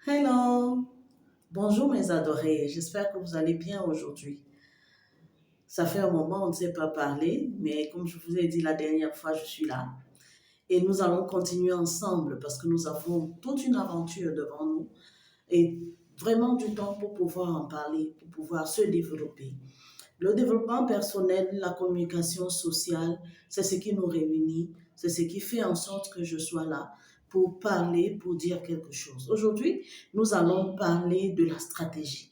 Hello, bonjour mes adorés, j'espère que vous allez bien aujourd'hui. Ça fait un moment, on ne s'est pas parlé, mais comme je vous ai dit la dernière fois, je suis là. Et nous allons continuer ensemble parce que nous avons toute une aventure devant nous et vraiment du temps pour pouvoir en parler, pour pouvoir se développer. Le développement personnel, la communication sociale, c'est ce qui nous réunit, c'est ce qui fait en sorte que je sois là pour parler, pour dire quelque chose. Aujourd'hui, nous allons parler de la stratégie.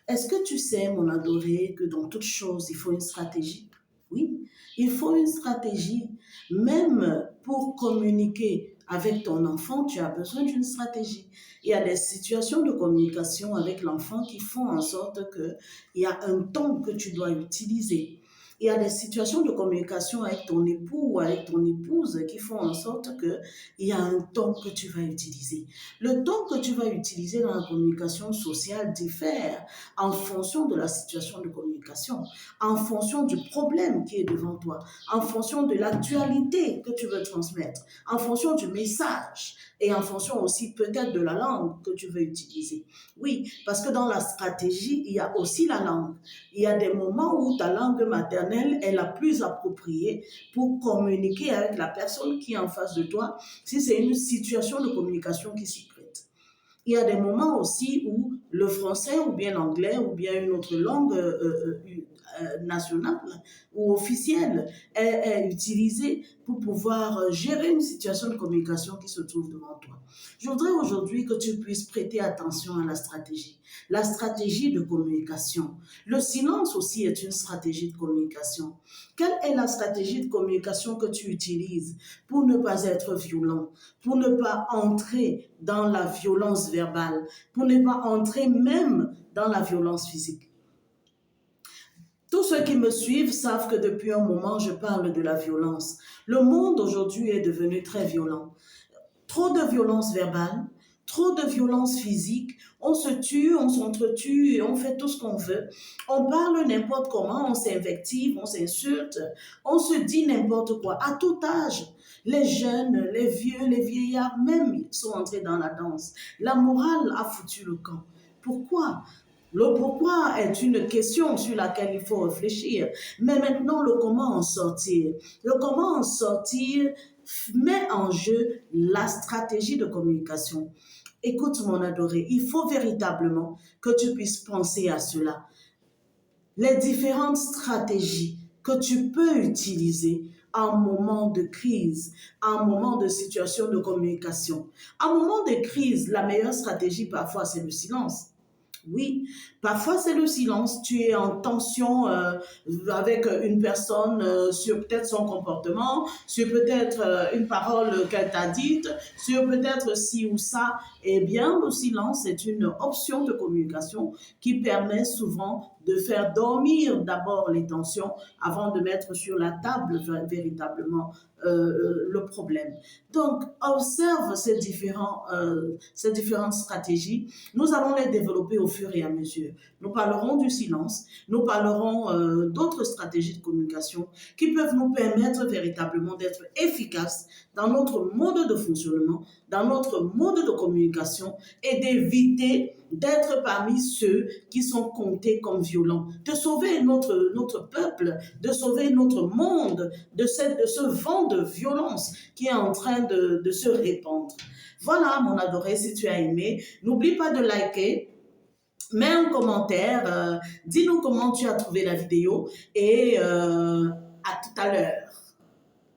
Est-ce que tu sais, mon adoré, que dans toute chose, il faut une stratégie? Oui, il faut une stratégie. Même pour communiquer avec ton enfant, tu as besoin d'une stratégie. Il y a des situations de communication avec l'enfant qui font en sorte qu'il y a un ton que tu dois utiliser. Il y a des situations de communication avec ton époux ou avec ton épouse qui font en sorte qu'il y a un ton que tu vas utiliser. Le ton que tu vas utiliser dans la communication sociale diffère en fonction de la situation de communication, en fonction du problème qui est devant toi, en fonction de l'actualité que tu veux transmettre, en fonction du message et en fonction aussi peut-être de la langue que tu veux utiliser. Oui, parce que dans la stratégie, il y a aussi la langue. Il y a des moments où ta langue maternelle est la plus appropriée pour communiquer avec la personne qui est en face de toi, si c'est une situation de communication qui s'y prête. Il y a des moments aussi où le français ou bien l'anglais ou bien une autre langue nationale ou officielle est utilisée pour pouvoir gérer une situation de communication qui se trouve devant toi. Je voudrais aujourd'hui que tu puisses prêter attention à la stratégie de communication. Le silence aussi est une stratégie de communication. Quelle est la stratégie de communication que tu utilises pour ne pas être violent, pour ne pas entrer dans la violence verbale, pour ne pas entrer même dans la violence physique? Tous ceux qui me suivent savent que depuis un moment, je parle de la violence. Le monde aujourd'hui est devenu très violent. Trop de violence verbale, trop de violence physique. On se tue, on s'entretue et on fait tout ce qu'on veut. On parle n'importe comment, on s'invective, on s'insulte, on se dit n'importe quoi. À tout âge, les jeunes, les vieux, les vieillards même sont entrés dans la danse. La morale a foutu le camp. Pourquoi? Le pourquoi est une question sur laquelle il faut réfléchir. Mais maintenant, le comment en sortir. Le comment en sortir met en jeu la stratégie de communication. Écoute, mon adoré, il faut véritablement que tu puisses penser à cela. Les différentes stratégies que tu peux utiliser en moment de crise, en moment de situation de communication. En moment de crise, la meilleure stratégie parfois, c'est le silence. Oui, parfois c'est le silence. Tu es en tension avec une personne sur peut-être son comportement, sur peut-être une parole qu'elle t'a dite, sur peut-être ci ou ça. Eh bien, le silence est une option de communication qui permet souvent de faire dormir d'abord les tensions avant de mettre sur la table véritablement le problème. Donc, observe ces différentes stratégies. Nous allons les développer au fur et à mesure. Nous parlerons du silence, nous parlerons d'autres stratégies de communication qui peuvent nous permettre véritablement d'être efficaces dans notre mode de fonctionnement, dans notre mode de communication et d'éviter d'être parmi ceux qui sont comptés comme violents, de sauver notre peuple, de sauver notre monde de ce vent de violence qui est en train de se répandre. Voilà, mon adoré, si tu as aimé, n'oublie pas de liker, mets un commentaire, dis-nous comment tu as trouvé la vidéo et à tout à l'heure.